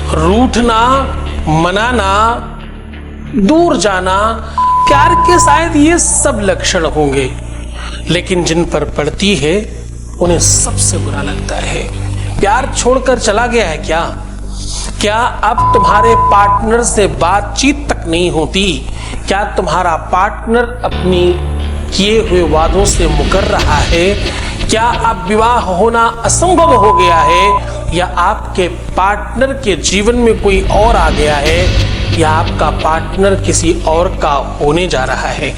रूठना, मनाना, दूर जाना, प्यार के शायद ये सब लक्षण होंगे, लेकिन जिन पर पड़ती है उन्हें सबसे बुरा लगता है। प्यार छोड़कर चला गया है क्या? क्या अब तुम्हारे पार्टनर से बातचीत तक नहीं होती? क्या तुम्हारा पार्टनर अपनी किए हुए वादों से मुकर रहा है? क्या अब विवाह होना असंभव हो गया है? या आपके पार्टनर के जीवन में कोई और आ गया है? या आपका पार्टनर किसी और का होने जा रहा है?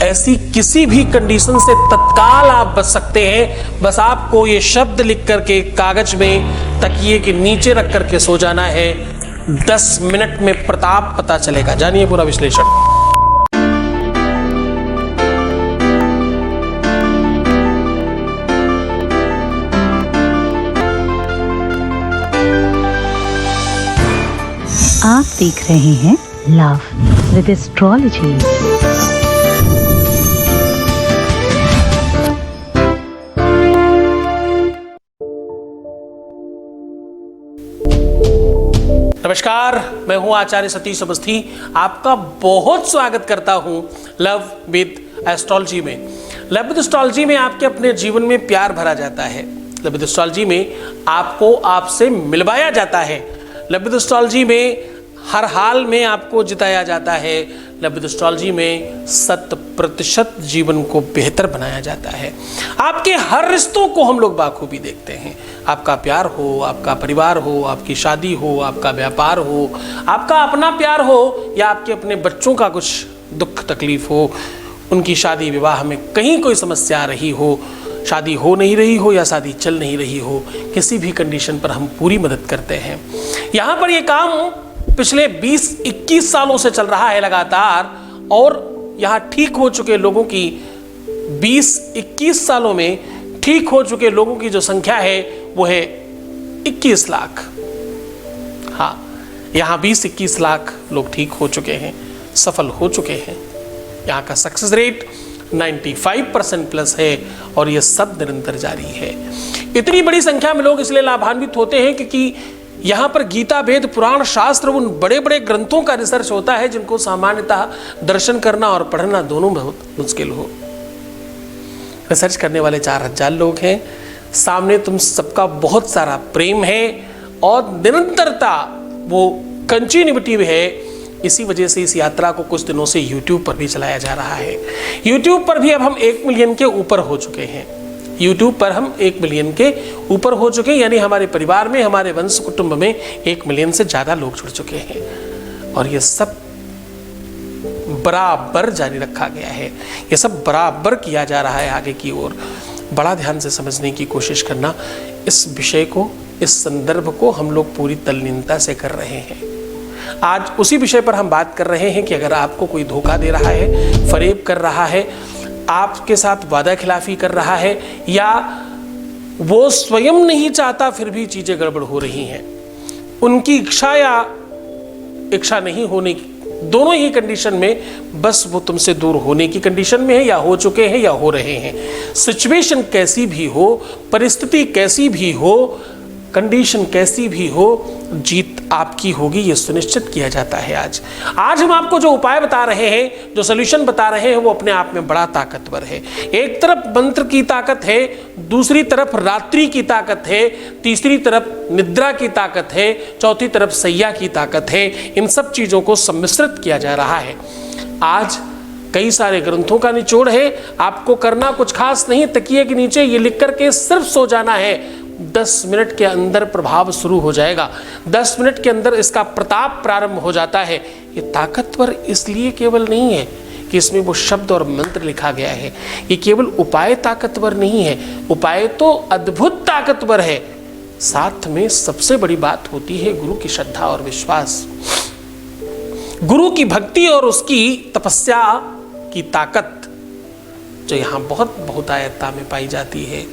ऐसी किसी भी कंडीशन से तत्काल आप बच सकते हैं। बस आपको ये शब्द लिख करके कागज में तकिए के नीचे रख करके सो जाना है। 10 मिनट में प्रताप पता चलेगा। जानिए पूरा विश्लेषण। आप देख रहे हैं लव विद एस्ट्रोलॉजी। नमस्कार, मैं हूं आचार्य सतीश अवस्थी। आपका बहुत स्वागत करता हूं लव विद एस्ट्रोलॉजी में। लव विद एस्ट्रोलॉजी में आपके अपने जीवन में प्यार भरा जाता है। लव विद एस्ट्रोलॉजी में आपको आपसे मिलवाया जाता है। लव विद एस्ट्रोलॉजी में हर हाल में आपको जिताया जाता है। लव विद एस्ट्रोलॉजी में 100% जीवन को बेहतर बनाया जाता है। आपके हर रिश्तों को हम लोग बाखूबी देखते हैं। आपका प्यार हो, आपका परिवार हो, आपकी शादी हो, आपका व्यापार हो, आपका अपना प्यार हो, या आपके अपने बच्चों का कुछ दुख तकलीफ हो, उनकी शादी विवाह में कहीं कोई समस्या आ रही हो, शादी हो नहीं रही हो या शादी चल नहीं रही हो, किसी भी कंडीशन पर हम पूरी मदद करते हैं। यहाँ पर ये काम पिछले 20-21 सालों से चल रहा है लगातार, और यहाँ ठीक हो चुके लोगों की 20-21 सालों में ठीक हो चुके लोगों की जो संख्या है वो है 21 लाख। हाँ, यहाँ 20-21 लाख लोग ठीक हो चुके हैं, सफल हो चुके हैं। यहाँ का सक्सेस रेट 95% प्लस है, और ये सब निरंतर जारी है। इतनी बड़ी संख्या में लोग इसलिए लाभान्वित होते हैं क्योंकि यहाँ पर गीता, वेद, पुराण, शास्त्र, उन बड़े बड़े ग्रंथों का रिसर्च होता है जिनको सामान्यतः दर्शन करना और पढ़ना दोनों बहुत मुश्किल हो। रिसर्च करने वाले 4000 लोग हैं। सामने तुम सबका बहुत सारा प्रेम है और निरंतरता, वो कंटिन्यूटी है। इसी वजह से इस यात्रा को कुछ दिनों से YouTube पर भी चलाया जा रहा है। YouTube पर भी अब हम 1 मिलियन के ऊपर हो चुके हैं। YouTube पर हम 1 मिलियन के ऊपर हो चुके हैं, यानी हमारे परिवार में, हमारे वंश कुटुंब में 1 मिलियन से ज़्यादा लोग जुड़ चुके हैं। और ये सब बराबर जारी रखा गया है। ये सब बराबर किया जा रहा है आगे की ओर। बड़ा ध्यान से समझने की कोशिश करना। इस विषय को, इस संदर्भ को हम लोग पूरी तल्लीनता से कर रहे हैं। आज उसी विषय पर हम बात कर रहे हैं कि अगर आपको कोई धोखा दे रहा है, फरेब कर रहा है, आपके साथ वादा खिलाफी कर रहा है, या वो स्वयं नहीं चाहता फिर भी चीजें गड़बड़ हो रही हैं, उनकी इच्छा या इच्छा नहीं होने की, दोनों ही कंडीशन में बस वो तुमसे दूर होने की कंडीशन में है, या हो चुके हैं या हो रहे हैं। सिचुएशन कैसी भी हो, परिस्थिति कैसी भी हो, कंडीशन कैसी भी हो, जीत आपकी होगी, ये सुनिश्चित किया जाता है। आज हम आपको जो उपाय बता रहे हैं, जो सॉल्यूशन बता रहे हैं, वो अपने आप में बड़ा ताकतवर है। एक तरफ मंत्र की ताकत है, दूसरी तरफ रात्रि की ताकत है, तीसरी तरफ निद्रा की ताकत है, चौथी तरफ सैया की ताकत है। इन सब चीजों को सम्मिश्रित किया जा रहा है। आज कई सारे ग्रंथों का निचोड़ है। आपको करना कुछ खास नहीं, तकिए के नीचे ये लिख करके सिर्फ सो जाना है। 10 मिनट के अंदर प्रभाव शुरू हो जाएगा। 10 मिनट के अंदर इसका प्रताप प्रारंभ हो जाता है। ये ताकतवर इसलिए केवल नहीं है कि इसमें वो शब्द और मंत्र लिखा गया है। ये केवल उपाय ताकतवर नहीं है, उपाय तो अद्भुत ताकतवर है। साथ में सबसे बड़ी बात होती है गुरु की श्रद्धा और विश्वास, गुरु की भक्ति और उसकी तपस्या की ताकत, जो यहाँ बहुत बहुतायतता में पाई जाती है।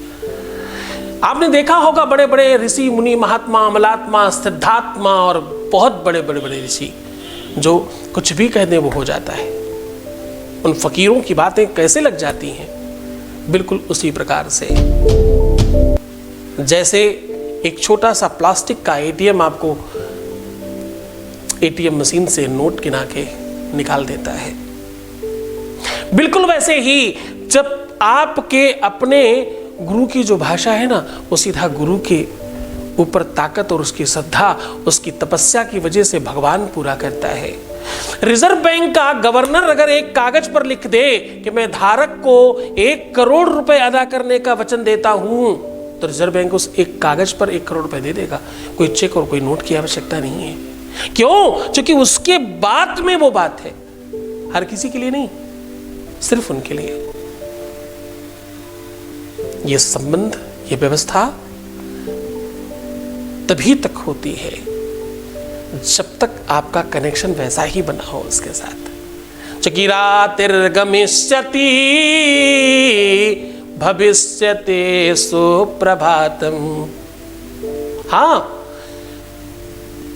आपने देखा होगा बड़े बड़े ऋषि, मुनि, महात्मा, अमलात्मा, सिद्धात्मा और बहुत बड़े बड़े बड़े ऋषि जो कुछ भी कह दें वो हो जाता है। उन फकीरों की बातें कैसे लग जाती हैं? बिल्कुल उसी प्रकार से जैसे एक छोटा सा प्लास्टिक का एटीएम आपको एटीएम मशीन से नोट गिना के निकाल देता है। बिल्कुल वैसे ही जब आपके अपने गुरु की जो भाषा है ना, वो सीधा गुरु के ऊपर ताकत और उसकी श्रद्धा, उसकी तपस्या की वजह से भगवान पूरा करता है। रिजर्व बैंक का गवर्नर अगर एक कागज पर लिख दे कि मैं धारक को 1 करोड़ रुपए अदा करने का वचन देता हूं, तो रिजर्व बैंक उस एक कागज पर 1 करोड़ रुपए दे देगा। कोई चेक और कोई नोट की आवश्यकता नहीं है। क्यों? क्योंकि उसके बात में वो बात है, हर किसी के लिए नहीं, सिर्फ उनके लिए। ये संबंध, ये व्यवस्था तभी तक होती है जब तक आपका कनेक्शन वैसा ही बना हो उसके साथ। चकिरातिर्गमिष्यति भविष्यते सुप्रभातम। हाँ,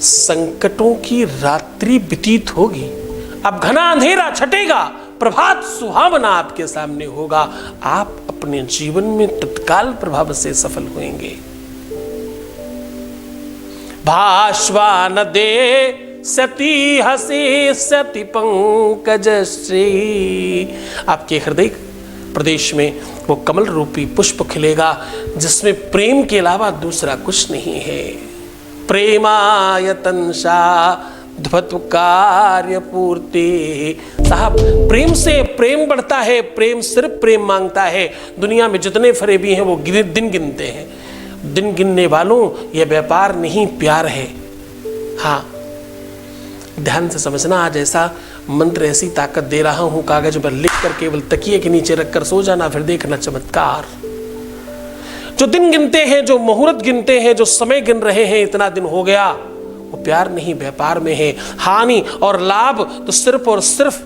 संकटों की रात्रि व्यतीत होगी, अब घना अंधेरा छटेगा, प्रभात सुहावना आपके सामने होगा। आप अपने जीवन में तत्काल प्रभाव से सफल होंगे। भास्वान दे सती हसी सती पंकजश्री। आपके हृदय प्रदेश में वो कमल रूपी पुष्प खिलेगा जिसमें प्रेम के अलावा दूसरा कुछ नहीं है। प्रेमायतंसा ध्वत्व कार्य पूर्ति। साहब, प्रेम से प्रेम बढ़ता है, प्रेम सिर्फ प्रेम मांगता है। दुनिया में जितने फरेबी हैं वो दिन गिनते हैं। दिन गिनने वालों, यह व्यापार नहीं प्यार है। हाँ, ध्यान से समझना, आज ऐसा मंत्र, ऐसी ताकत दे रहा हूं कागज पर लिख कर केवल तकिए के नीचे रखकर सो जाना, फिर देखना चमत्कार। जो दिन गिनते हैं, जो मुहूर्त गिनते हैं, जो समय गिन रहे हैं, इतना दिन हो गया, वो प्यार नहीं व्यापार में है। हानि और लाभ तो सिर्फ और सिर्फ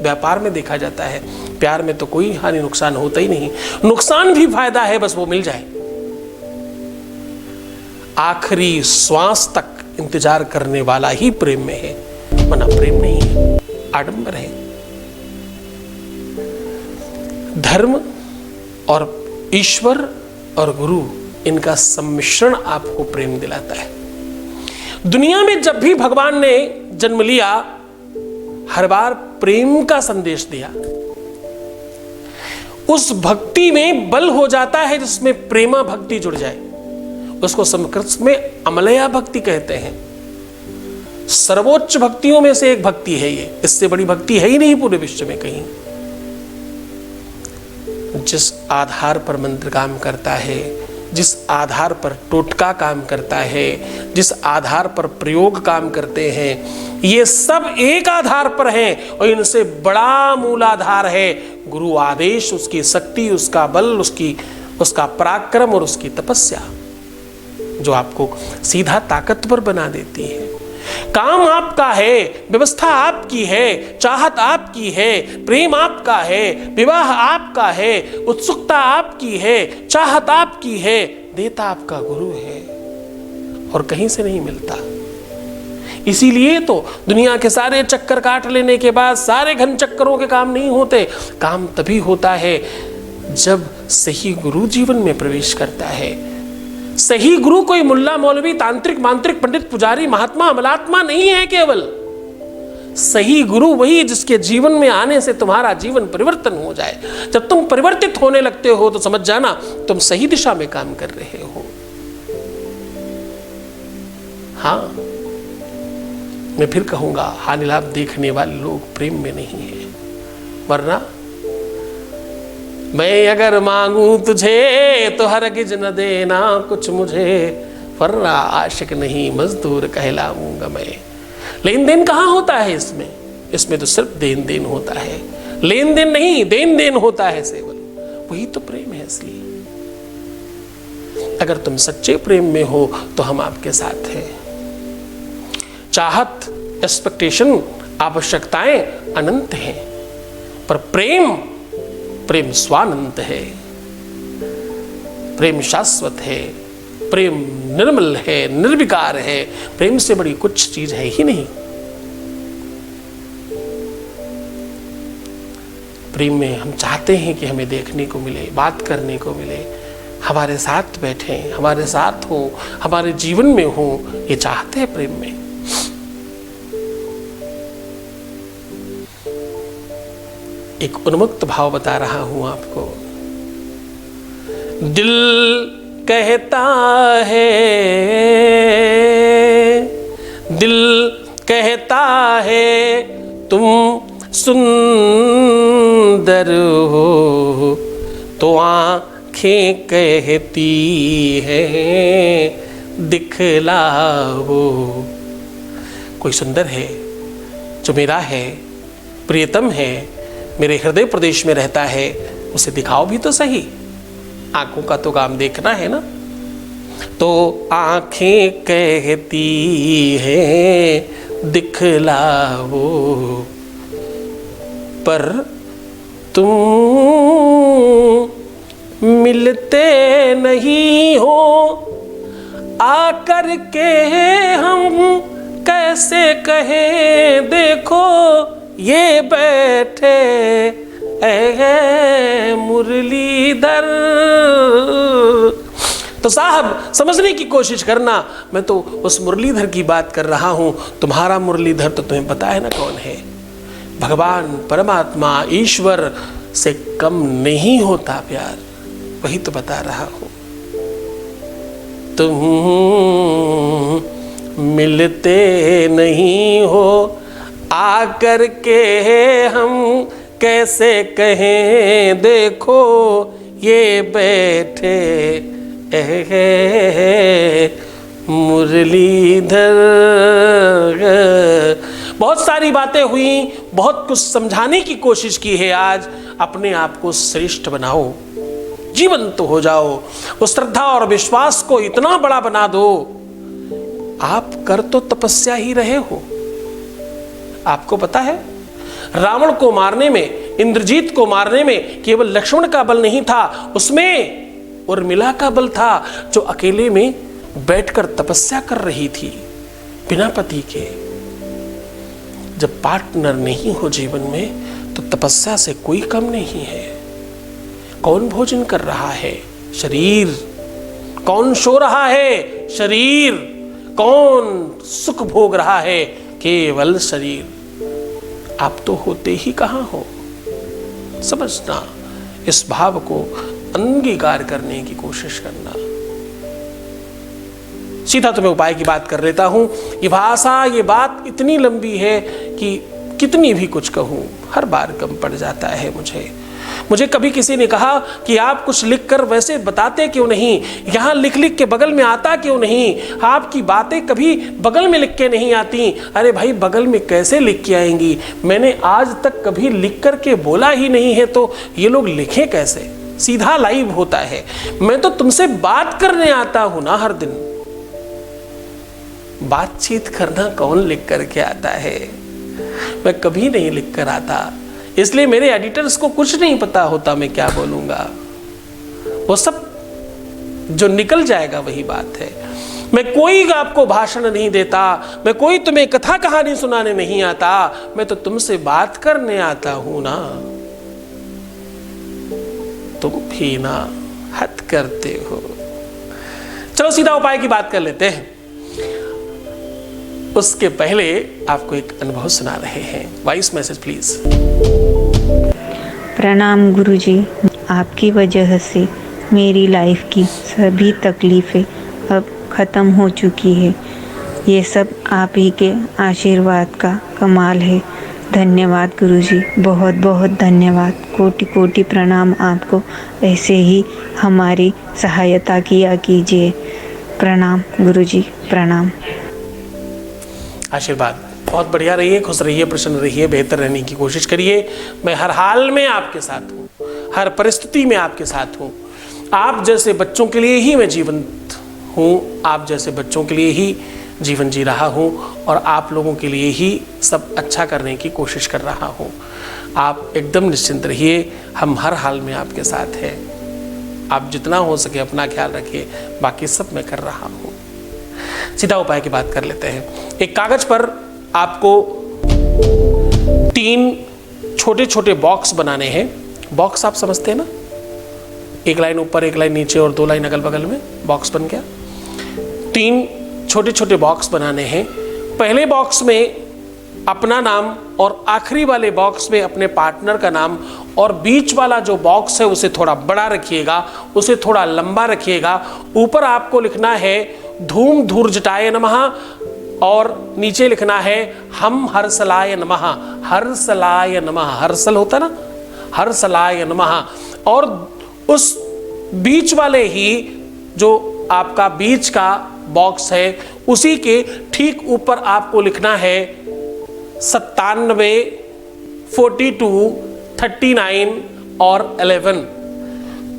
व्यापार में देखा जाता है। प्यार में तो कोई हानि नुकसान होता ही नहीं। नुकसान भी फायदा है, बस वो मिल जाए। आखिरी श्वास तक इंतजार करने वाला ही प्रेम में है, वरना प्रेम नहीं है, आडंबर है। धर्म और ईश्वर और गुरु, इनका सम्मिश्रण आपको प्रेम दिलाता है। दुनिया में जब भी भगवान ने जन्म लिया, हर बार प्रेम का संदेश दिया। उस भक्ति में बल हो जाता है जिसमें प्रेमा भक्ति जुड़ जाए, उसको संस्कृत में अमलया भक्ति कहते हैं। सर्वोच्च भक्तियों में से एक भक्ति है ये, इससे बड़ी भक्ति है ही नहीं पूरे विश्व में कहीं। जिस आधार पर मंत्र काम करता है, जिस आधार पर टोटका काम करता है, जिस आधार पर प्रयोग काम करते हैं, ये सब एक आधार पर हैं और इनसे बड़ा मूलाधार है गुरु आदेश, उसकी शक्ति, उसका बल, उसका पराक्रम और उसकी तपस्या, जो आपको सीधा ताकतवर बना देती है। काम आपका है, व्यवस्था आपकी है, चाहत आपकी है, प्रेम आपका है, विवाह आपका है, उत्सुकता आपकी है, चाहत आपकी है, देता आपका गुरु है और कहीं से नहीं मिलता। इसीलिए तो दुनिया के सारे चक्कर काट लेने के बाद सारे घन चक्करों के काम नहीं होते। काम तभी होता है जब सही गुरु जीवन में प्रवेश करता है। सही गुरु कोई मुल्ला मौलवी तांत्रिक मांत्रिक पंडित पुजारी महात्मा अमलात्मा नहीं है। केवल सही गुरु वही जिसके जीवन में आने से तुम्हारा जीवन परिवर्तन हो जाए। जब तुम परिवर्तित होने लगते हो तो समझ जाना तुम सही दिशा में काम कर रहे हो। हाँ, मैं फिर कहूंगा, हानि लाभ देखने वाले लोग प्रेम में नहीं है। वरना मैं अगर मांगू तुझे तो हरगिज न देना कुछ मुझे, वरना आशिक नहीं मजदूर कहलाऊंगा मैं। लेन देन कहाँ होता है इसमें? इसमें तो सिर्फ देन देन होता है, लेन देन नहीं, देन देन होता है केवल। वही तो प्रेम है। इसलिए अगर तुम सच्चे प्रेम में हो तो हम आपके साथ हैं। चाहत, एक्सपेक्टेशन, आवश्यकताएं अनंत हैं, पर प्रेम स्वानंत है, प्रेम शाश्वत है, प्रेम निर्मल है, निर्विकार है। प्रेम से बड़ी कुछ चीज है ही नहीं। प्रेम में हम चाहते हैं कि हमें देखने को मिले, बात करने को मिले, हमारे साथ बैठे, हमारे साथ हो, हमारे जीवन में हो, ये चाहते हैं प्रेम में। एक उन्मुक्त भाव बता रहा हूं आपको। दिल कहता है, दिल कहता है तुम सुंदर हो, तो आँखें कहती है दिखलाओ। कोई सुंदर है जो मेरा है, प्रियतम है, मेरे हृदय प्रदेश में रहता है, उसे दिखाओ भी तो सही। आंखों का तो काम देखना है ना। तो आंखें कहती है दिखलाओ, पर तुम मिलते नहीं हो, आकर के हम कैसे कहें देखो ये बैठे ऐ मुरलीधर। तो साहब समझने की कोशिश करना, मैं तो उस मुरलीधर की बात कर रहा हूं। तुम्हारा मुरलीधर तो तुम्हें पता है ना कौन है। भगवान परमात्मा ईश्वर से कम नहीं होता प्यार, वही तो बता रहा हूं। तुम मिलते नहीं हो, आकर के हम कैसे कहें देखो ये बैठे मुरलीधर। बहुत सारी बातें हुई, बहुत कुछ समझाने की कोशिश की है। आज अपने आप को श्रेष्ठ बनाओ, जीवंत हो जाओ, उस श्रद्धा और विश्वास को इतना बड़ा बना दो। आप कर तो तपस्या ही रहे हो। आपको पता है रावण को मारने में, इंद्रजीत को मारने में केवल लक्ष्मण का बल नहीं था, उसमें उर्मिला का बल था, जो अकेले में बैठकर तपस्या कर रही थी बिना पति के। जब पार्टनर नहीं हो जीवन में तो तपस्या से कोई कम नहीं है। कौन भोजन कर रहा है? शरीर। कौन सो रहा है? शरीर। कौन सुख भोग रहा है? केवल शरीर। आप तो होते ही कहां हो। समझना, इस भाव को अंगीकार करने की कोशिश करना। सीधा तुम्हें उपाय की बात कर लेता हूं। ये भाषा, ये बात इतनी लंबी है कि कितनी भी कुछ कहूं हर बार कम पड़ जाता है मुझे कभी किसी ने कहा कि आप कुछ लिखकर वैसे बताते क्यों नहीं, यहाँ लिख लिख के बगल में आता क्यों नहीं, आपकी बातें कभी बगल में लिख के नहीं आती। अरे भाई, बगल में कैसे लिख के आएंगी? मैंने आज तक कभी लिख कर के बोला ही नहीं है, तो ये लोग लिखें कैसे? सीधा लाइव होता है। मैं तो तुमसे बात करने आता हूं ना हर दिन। बातचीत करना कौन लिख करके आता है? मैं कभी नहीं लिख कर आता, इसलिए मेरे एडिटर्स को कुछ नहीं पता होता मैं क्या बोलूंगा। वो सब जो निकल जाएगा वही बात है। मैं कोई आपको भाषण नहीं देता, मैं कोई तुम्हें कथा कहानी सुनाने नहीं आता, मैं तो तुमसे बात करने आता हूं ना। तुम भी ना हद करते हो। चलो सीधा उपाय की बात कर लेते हैं। उसके पहले आपको एक अनुभव सुना रहे हैं। Voice message please. प्रणाम गुरुजी, आपकी वजह से मेरी लाइफ की सभी तकलीफ़ें अब ख़त्म हो चुकी है। ये सब आप ही के आशीर्वाद का कमाल है। धन्यवाद गुरुजी, बहुत बहुत धन्यवाद। कोटि कोटि प्रणाम आपको। ऐसे ही हमारी सहायता किया कीजिए। प्रणाम गुरुजी, प्रणाम। आशीर्वाद। बहुत बढ़िया रहिए, खुश रहिए, प्रसन्न रहिए, बेहतर रहने की कोशिश करिए। मैं हर हाल में आपके साथ हूँ, हर परिस्थिति में आपके साथ हूँ। आप जैसे बच्चों के लिए ही मैं जीवंत हूँ, आप जैसे बच्चों के लिए ही जीवन जी रहा हूँ, और आप लोगों के लिए ही सब अच्छा करने की कोशिश कर रहा हूँ। आप एकदम निश्चिंत रहिए, हम हर हाल में आपके साथ हैं। आप जितना हो सके अपना ख्याल रखिए, बाकी सब मैं कर रहा हूँ। सीधा उपाय की बात कर लेते हैं। एक कागज पर आपको 3 छोटे छोटे बॉक्स बनाने हैं। बॉक्स आप समझते हैं ना, एक लाइन ऊपर, एक लाइन नीचे और 2 लाइन अगल बगल में बॉक्स बन गया। 3 छोटे छोटे बॉक्स बनाने हैं। पहले बॉक्स में अपना नाम और आखिरी वाले बॉक्स में अपने पार्टनर का नाम, और बीच वाला जो बॉक्स है उसे थोड़ा बड़ा रखिएगा, उसे थोड़ा लंबा रखिएगा। ऊपर आपको लिखना है धूम धूर्जटाय नमः और नीचे लिखना है हम हर्षलाय नमः। हर्षलाय नमः, हर्षल होता ना, हर्षलाय नमः। और उस बीच वाले ही जो आपका बीच का बॉक्स है उसी के ठीक ऊपर आपको लिखना है 97, 42, 39 और 11।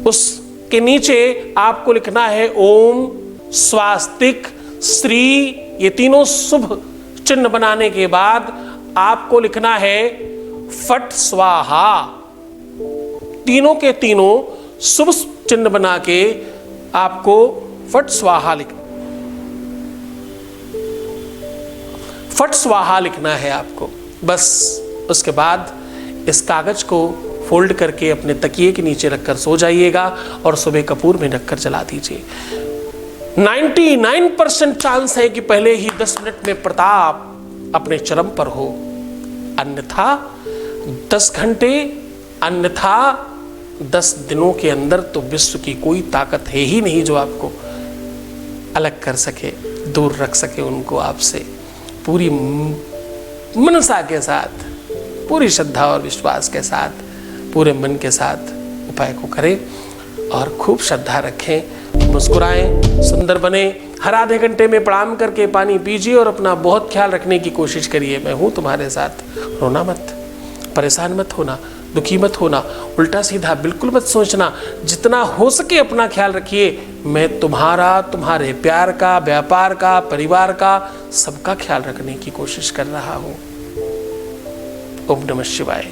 उसके नीचे आपको लिखना है ओम, स्वास्तिक, श्री, ये तीनों शुभ चिन्ह बनाने के बाद आपको लिखना है फट स्वाहा। तीनों के तीनों शुभ चिन्ह बना के आपको फट स्वाहा फट स्वाहा लिखना है आपको। बस उसके बाद इस कागज को फोल्ड करके अपने तकिए के नीचे रखकर सो जाइएगा और सुबह कपूर में रखकर जला दीजिए। 99% चांस है कि पहले ही 10 मिनट में प्रताप अपने चरम पर हो, अन्यथा 10 घंटे, अन्यथा 10 दिनों के अंदर तो विश्व की कोई ताकत है ही नहीं जो आपको अलग कर सके, दूर रख सके उनको आपसे। पूरी मनसा के साथ, पूरी श्रद्धा और विश्वास के साथ, पूरे मन के साथ उपाय को करें और खूब श्रद्धा रखें, मुस्कुराएं, सुंदर बने। हर आधे घंटे में प्रणाम करके पानी पीजिए और अपना बहुत ख्याल रखने की कोशिश करिए। मैं हूँ तुम्हारे साथ, रोना मत, परेशान मत होना, दुखी मत होना, उल्टा सीधा बिल्कुल मत सोचना। जितना हो सके अपना ख्याल रखिए। मैं तुम्हारा, तुम्हारे प्यार का, व्यापार का, परिवार का, सबका ख्याल रखने की कोशिश कर रहा हूँ। ओम नमः शिवाय।